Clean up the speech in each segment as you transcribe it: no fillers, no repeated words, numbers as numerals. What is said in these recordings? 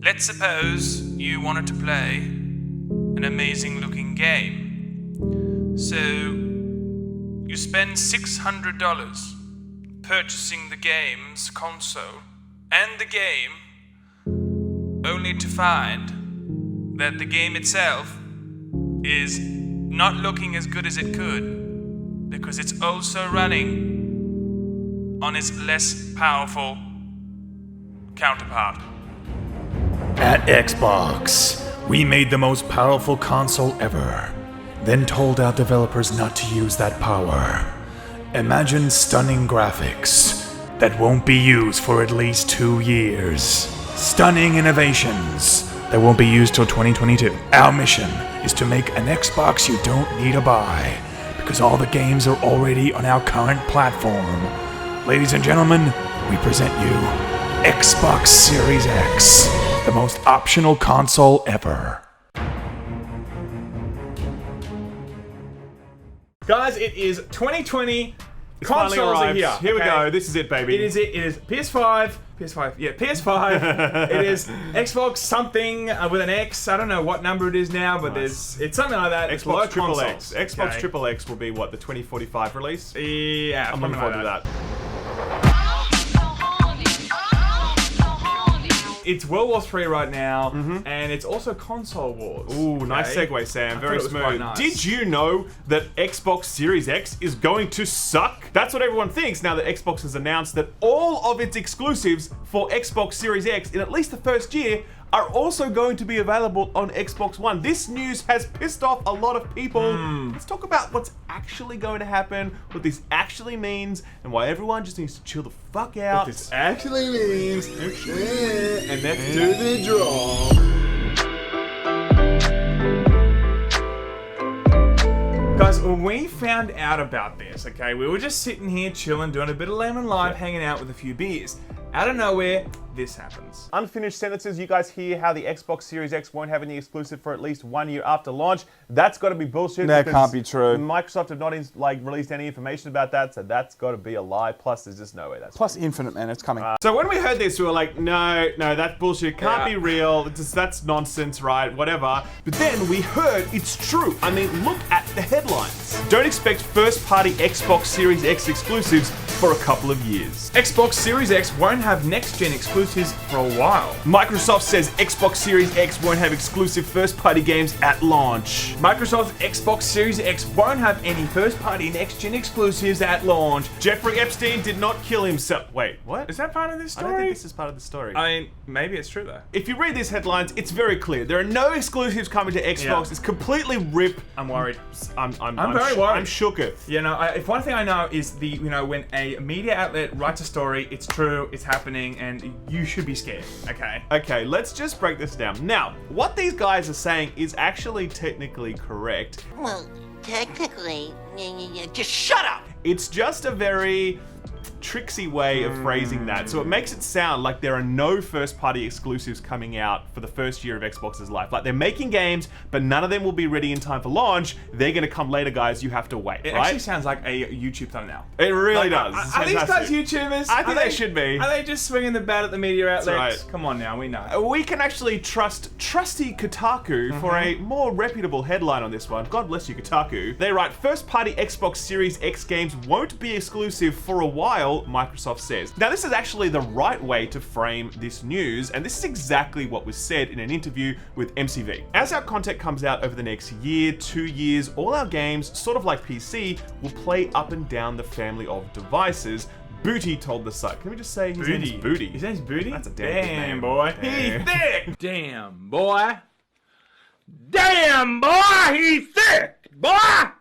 Let's suppose you wanted to play an amazing looking game. So you spend $600 purchasing the game's console and the game, only to find that the game itself is not looking as good as it could because it's also running on its less powerful counterpart. At Xbox, we made the most powerful console ever, then told our developers not to use that power. Imagine stunning graphics that won't be used for at least 2 years. Stunning innovations that won't be used till 2022. Our mission is to make an Xbox you don't need to buy, because all the games are already on our current platform. Ladies and gentlemen, we present you Xbox Series X, the most optional console ever. Guys, it is 2020. It's finally Consoles are arrived. here. Here we okay? go. This is it, baby. It is it. It is PS5. Yeah, PS5. It is Xbox something with an X. I don't know what number it is now, but it's something like that. Xbox Triple X. Consoles. Xbox Okay. Triple X will be what, the 2045 release? Yeah, I'm looking forward to that. It's World War III right now, and it's also console wars. Ooh, nice okay? segue, Sam. I Very thought it was quite smooth. nice. Did you know that Xbox Series X is going to suck? That's what everyone thinks now that Xbox has announced that all of its exclusives for Xbox Series X in at least the first year are also going to be available on Xbox One. This news has pissed off a lot of people. Let's talk about what's actually going to happen, what this actually means, and why everyone just needs to chill the fuck out. This actually means, and let's do the draw. Guys, when we found out about this, okay, we were just sitting here chilling, doing a bit of Laymen Live, hanging out with a few beers. Out of nowhere, this happens. Unfinished sentences, you guys hear how the Xbox Series X won't have any exclusive for at least 1 year after launch. That's got to be bullshit. That because can't be true. Microsoft have not released any information about that, so that's got to be a lie. Plus, there's just no way that's Plus Infinite, man, it's coming. So when we heard this, we were like, no, that's bullshit. Can't be real. That's nonsense, right? Whatever. But then we heard it's true. I mean, look at the headlines. Don't expect first-party Xbox Series X exclusives for a couple of years. Xbox Series X won't have next-gen exclusives for a while. Microsoft says Xbox Series X won't have exclusive first-party games at launch. Microsoft's Xbox Series X won't have any first-party next-gen exclusives at launch. Jeffrey Epstein did not kill himself. Wait, what? Is that part of this story? I don't think this is part of the story. I mean, maybe it's true though. If you read these headlines, it's very clear. There are no exclusives coming to Xbox. Yeah. It's completely rip. I'm worried. I'm very worried. I'm shooketh. You know, if one thing I know is when a media outlet writes a story, it's true, it's happening, and you should be scared, okay? Okay, let's just break this down. Now, what these guys are saying is actually technically correct. Well, technically, just shut up! It's just a very tricksy way of phrasing that. So it makes it sound like there are no first-party exclusives coming out for the first year of Xbox's life. Like, they're making games, but none of them will be ready in time for launch. They're gonna come later, guys. You have to wait, It right? actually sounds like a YouTube thumbnail. It really Like, does. It's Are these guys fantastic. YouTubers? I think Are they should be. Are they just swinging the bat at the media outlets? right. Come on now, we know. We can actually trust trusty Kotaku for a more reputable headline on this one. God bless you, Kotaku. They write, first-party Xbox Series X games won't be exclusive for a while, Microsoft says. Now, this is actually the right way to frame this news, and this is exactly what was said in an interview with MCV. As our content comes out over the next year, 2 years, all our games, sort of like PC, will play up and down the family of devices. Booty told the site. Can we just say his name's Booty? His name's Booty? That's a damn good Damn, name. boy. Damn. He's thick! Damn, boy. Damn, boy, he's thick. Boy,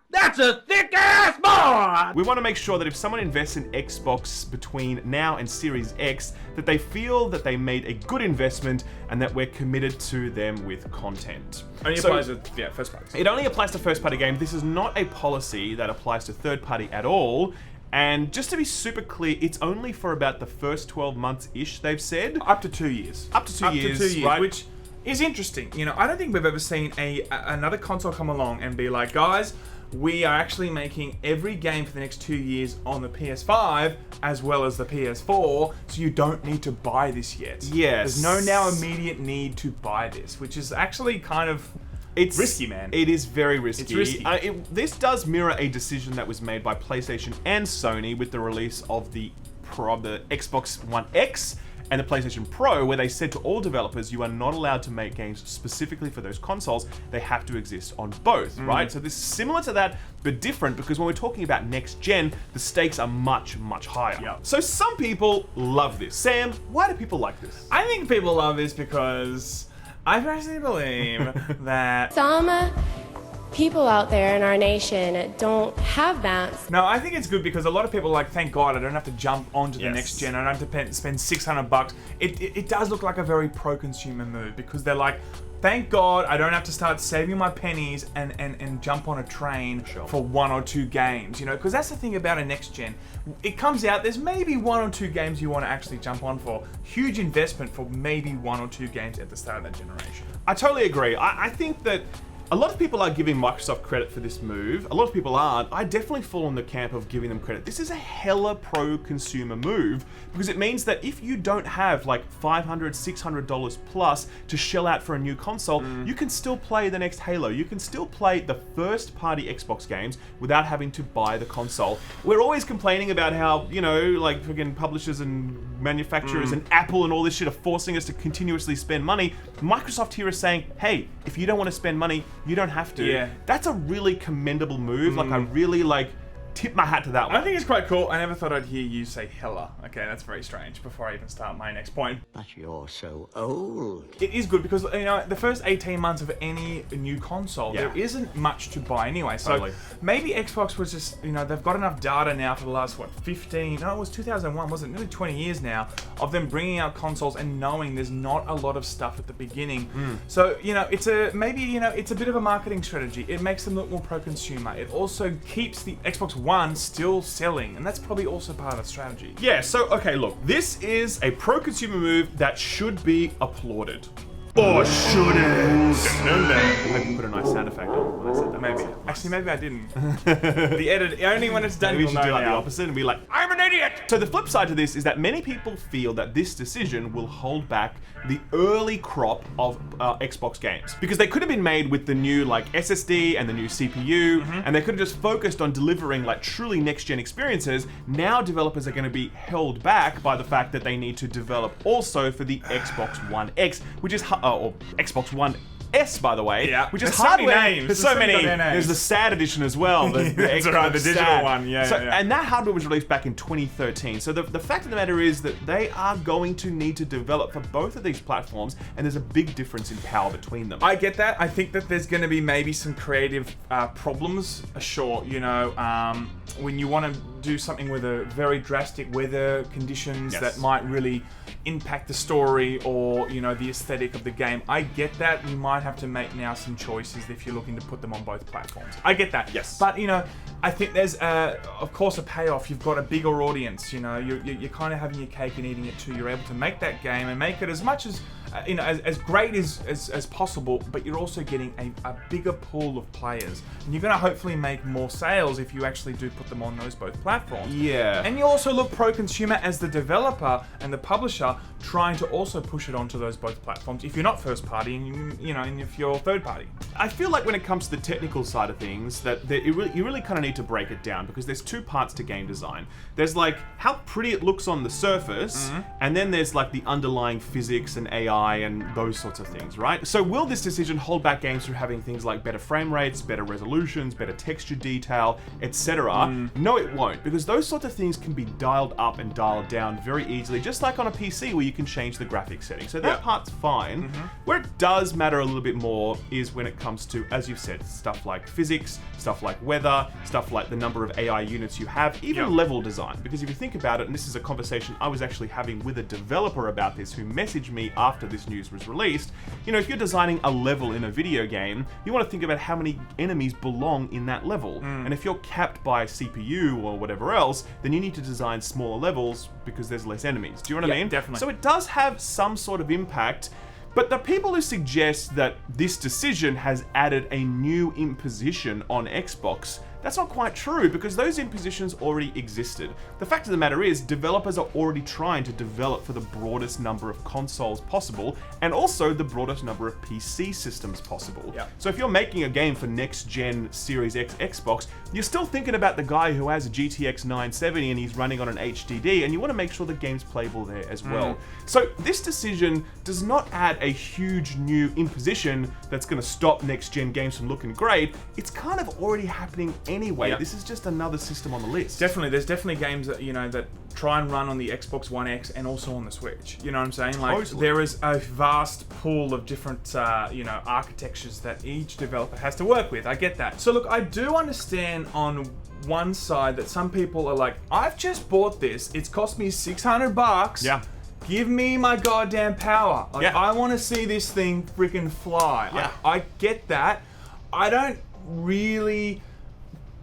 that's a thick-ass boy. We want to make sure that if someone invests in Xbox between now and Series X, that they feel that they made a good investment and that we're committed to them with content. Only So- applies with, first parties. It only applies to first-party games. This is not a policy that applies to third-party at all. And just to be super clear, it's only for about the first 12 months-ish, they've said. Up to 2 years. Up to 2 years, right? Which is interesting. You know, I don't think we've ever seen another console come along and be like, guys, we are actually making every game for the next 2 years on the PS5 as well as the PS4, so you don't need to buy this yet. Yes. There's no now immediate need to buy this, which is actually kind of risky, man. It is very risky. It's risky. This does mirror a decision that was made by PlayStation and Sony with the release of the Xbox One X and the PlayStation Pro, where they said to all developers, you are not allowed to make games specifically for those consoles. They have to exist on both, right? So this is similar to that, but different, because when we're talking about next gen, the stakes are much, much higher. Yep. So some people love this. Sam, why do people like this? I think people love this because I personally believe that... Some people out there in our nation don't have that. No, I think it's good because a lot of people are like, thank God I don't have to jump onto the next gen. I don't have to spend $600. It does look like a very pro-consumer move because they're like, thank God I don't have to start saving my pennies and jump on a train for 1 or 2 games, you know, because that's the thing about a next gen. It comes out, there's maybe 1 or 2 games you want to actually jump on for. Huge investment for maybe 1 or 2 games at the start of that generation. I totally agree. I think that a lot of people are giving Microsoft credit for this move. A lot of people aren't. I definitely fall in the camp of giving them credit. This is a hella pro-consumer move because it means that if you don't have like $500, $600 plus to shell out for a new console, you can still play the next Halo. You can still play the first-party Xbox games without having to buy the console. We're always complaining about how, you know, like friggin' publishers and manufacturers and Apple and all this shit are forcing us to continuously spend money. Microsoft here is saying, hey, if you don't want to spend money, you don't have to. Yeah. That's a really commendable move. Like, I really, tip my hat to that one. I think it's quite cool. I never thought I'd hear you say hella. Okay, that's very strange before I even start my next point. But you're so old. It is good because, you know, the first 18 months of any new console, there isn't much to buy anyway. So maybe Xbox was just, you know, they've got enough data now for the last, 15, no, it was 2001, wasn't it? Nearly 20 years now of them bringing out consoles and knowing there's not a lot of stuff at the beginning. So, you know, it's a bit of a marketing strategy. It makes them look more pro-consumer. It also keeps the Xbox One still selling, and that's probably also part of the strategy. Yeah, so, okay, look, this is a pro-consumer move that should be applauded. Or should it? I hope you put a nice sound effect on when I said that. Maybe. Actually, maybe I didn't. The edit, only when it's done, Maybe we you'll should know do like the now. opposite and be like, I'm an idiot! So the flip side to this is that many people feel that this decision will hold back the early crop of Xbox games. Because they could have been made with the new SSD and the new CPU, and they could have just focused on delivering truly next-gen experiences. Now developers are going to be held back by the fact that they need to develop also for the Xbox One X, which is, or Xbox One S, by the way, which is There's so many hardware. names. There's so There's so many. many goddamn names. There's the SAD edition as well. The That's right, the digital SAD. one. Yeah, So, yeah. And that hardware was released back in 2013. So the fact of the matter is that they are going to need to develop for both of these platforms, and there's a big difference in power between them. I get that. I think that there's going to be maybe some creative problems. Sure, you know, when you want to do something with a very drastic weather conditions that might really impact the story or, you know, the aesthetic of the game. I get that. You might have to make now some choices if you're looking to put them on both platforms. I get that. Yes. But, you know, I think there's, of course, a payoff. You've got a bigger audience, you know. You're kind of having your cake and eating it too. You're able to make that game and make it as much as, you know, as great as possible, but you're also getting a bigger pool of players. And you're going to hopefully make more sales if you actually do put them on those both platforms. Yeah. And you also look pro-consumer as the developer and the publisher trying to also push it onto those both platforms if you're not first party and you know, and if you're third party. I feel like when it comes to the technical side of things, that you really kind of need to break it down because there's two parts to game design. There's how pretty it looks on the surface, and then there's the underlying physics and AI and those sorts of things, right? So will this decision hold back games from having things like better frame rates, better resolutions, better texture detail, etc.? No, it won't, because those sorts of things can be dialed up and dialed down very easily, just like on a PC where you can change the graphics setting. So that part's fine. Where it does matter a little bit more is when it comes to, as you've said, stuff like physics, stuff like weather, stuff like the number of AI units you have, even level design. Because if you think about it, and this is a conversation I was actually having with a developer about this who messaged me after this news was released, you know, if you're designing a level in a video game, you want to think about how many enemies belong in that level. And if you're capped by CPU or whatever else, then you need to design smaller levels because there's less enemies. Do you know what I mean? Definitely. So it does have some sort of impact. But the people who suggest that this decision has added a new imposition on Xbox, that's not quite true, because those impositions already existed. The fact of the matter is, developers are already trying to develop for the broadest number of consoles possible, and also the broadest number of PC systems possible. Yeah. So if you're making a game for next-gen Series X Xbox, you're still thinking about the guy who has a GTX 970 and he's running on an HDD, and you want to make sure the game's playable there as well. So this decision does not add a huge new imposition that's going to stop next-gen games from looking great. It's kind of already happening anyway. Yeah. This is just another system on the list. Definitely, there's definitely games that that try and run on the Xbox One X and also on the Switch. You know what I'm saying? Like Totally. there is a vast pool of different architectures that each developer has to work with. I get that. So look, I do understand on one side that some people are like, I've just bought this. It's cost me $600. Yeah. Give me my goddamn power. Like, Yeah. I want to see this thing freaking fly. Yeah. I get that. I don't really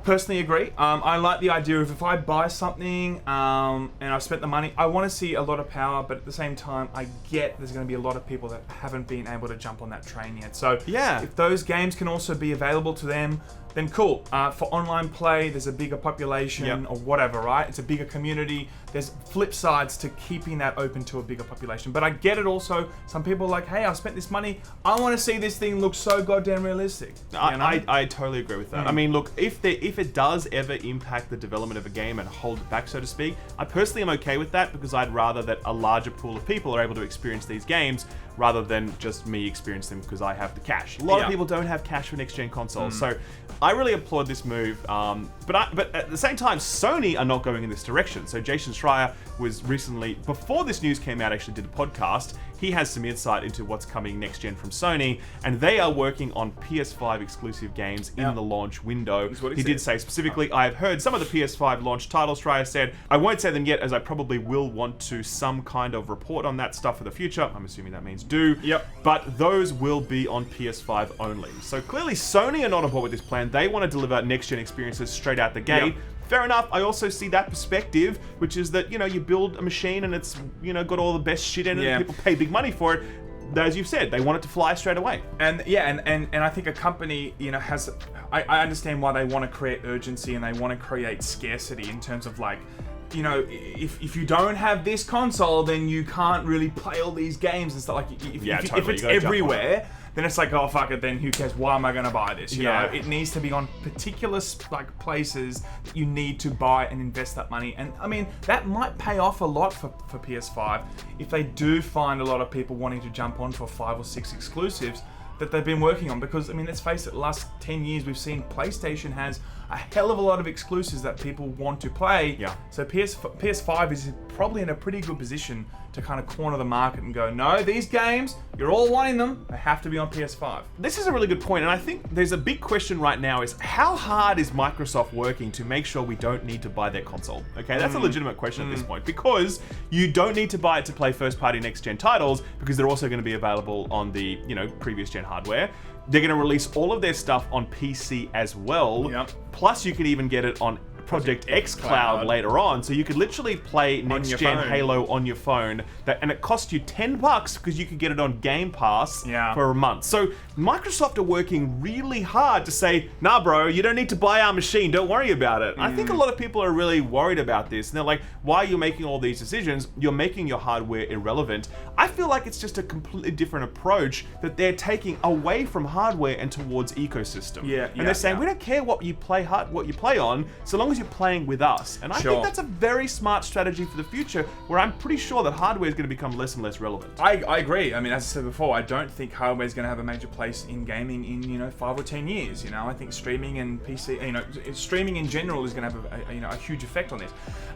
personally agree. I like the idea of if I buy something and I've spent the money, I want to see a lot of power, but at the same time, I get there's going to be a lot of people that haven't been able to jump on that train yet. So Yeah. if those games can also be available to them, then cool. For online play, there's a bigger population Yep. or whatever, right? It's a bigger community. There's flip sides to keeping that open to a bigger population. But I get it also. Some people are like, hey, I spent this money. I want to see this thing look so goddamn realistic. You know? I totally agree with that. I mean, look, if it does ever impact the development of a game and hold it back, so to speak, I personally am okay with that, because I'd rather that a larger pool of people are able to experience these games rather than just me experience them because I have the cash. A lot of people don't have cash for next-gen consoles, so I really applaud this move. But at the same time, Sony are not going in this direction. So Jason Schreier was recently, before this news came out, actually did a podcast. He has some insight into what's coming next gen from Sony, and they are working on PS5 exclusive games in the launch window. He did say specifically, I have heard some of the PS5 launch titles. Schreier said, I won't say them yet, as I probably will want to some kind of report on that stuff for the future. I'm assuming that means do. Yep. But those will be on PS5 only. So clearly Sony are not on board with this plan. They want to deliver next-gen experiences straight out the gate. Yep. Fair enough. I also see that perspective, which is that, you build a machine and it's, got all the best shit in it and people pay big money for it. As you've said, they want it to fly straight away. And I think a company, has, I understand why they want to create urgency and they want to create scarcity in terms of like, if you don't have this console, then you can't really play all these games and stuff. Like, if it's everywhere, then it's like, oh fuck it, then who cares? Why am I going to buy this? You know, it needs to be on particular places that you need to buy and invest that money. And I mean, that might pay off a lot for PS5 if they do find a lot of people wanting to jump on for 5 or 6 exclusives that they've been working on. Because I mean, let's face it, the last 10 years we've seen PlayStation has a hell of a lot of exclusives that people want to play. Yeah. So PS5 is probably in a pretty good position to kind of corner the market and go, no, these games, you're all wanting them, they have to be on PS5. This is a really good point, and I think there's a big question right now is how hard is Microsoft working to make sure we don't need to buy their console? Okay, that's a legitimate question at this point, because you don't need to buy it to play first-party next-gen titles, because they're also going to be available on the, previous-gen hardware. They're going to release all of their stuff on PC as well. Yep. Plus, you can even get it on Project X Cloud later on, so you could literally play next-gen Halo on your phone, and it cost you $10 because you could get it on Gamepass for a month. So Microsoft are working really hard to say, nah bro, you don't need to buy our machine, don't worry about it. I think a lot of people are really worried about this, and they're like, why are you making all these decisions? You're making your hardware irrelevant. I feel like it's just a completely different approach that they're taking away from hardware and towards ecosystem. And they're saying, we don't care what you play on, so long as you're playing with us. And I think that's a very smart strategy for the future, where I'm pretty sure that hardware is going to become less and less relevant. I agree. I mean, as I said before, I don't think hardware is going to have a major place in gaming in 5 or 10 years. I think streaming and PC, streaming in general is going to have a huge effect on this.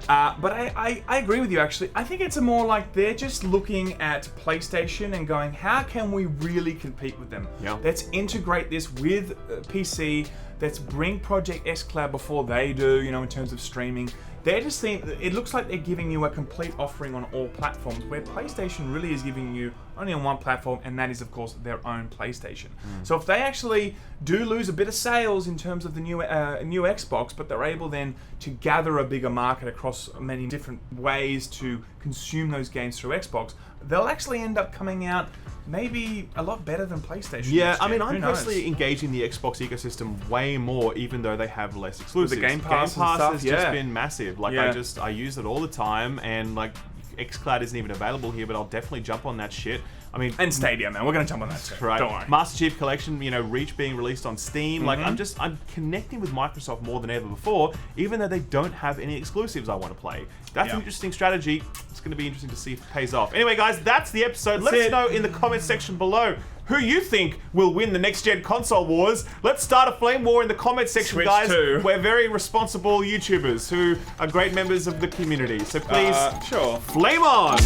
But I agree with you actually. I think it's more like they're just looking at PlayStation and going, how can we really compete with them? Let's integrate this with PC. Let's bring Project X Cloud before they do, in terms of streaming. They're just it looks like they're giving you a complete offering on all platforms, where PlayStation really is giving you only on one platform, and that is, of course, their own PlayStation. So if they actually do lose a bit of sales in terms of the new Xbox, but they're able then to gather a bigger market across many different ways to consume those games through Xbox, they'll actually end up coming out maybe a lot better than PlayStation. Yeah, next I mean, gen. I'm Who knows? personally engaging the Xbox ecosystem way more, even though they have less exclusives. Game Pass Game and Pass stuff, has yeah. just been massive. Like, Yeah. I use it all the time, and like, xCloud isn't even available here, but I'll definitely jump on that shit. I mean, And Stadia, man. We're gonna jump on that too. right. Don't worry. Master Chief Collection, Reach being released on Steam. Like, I'm connecting with Microsoft more than ever before, even though they don't have any exclusives I want to play. That's an interesting strategy. It's going to be interesting to see if it pays off. Anyway, guys, that's the episode. Let us know in the comments section below who you think will win the next gen console wars. Let's start a flame war in the comments section, Switch guys. to. We're very responsible YouTubers who are great members of the community. So please, Sure. flame on!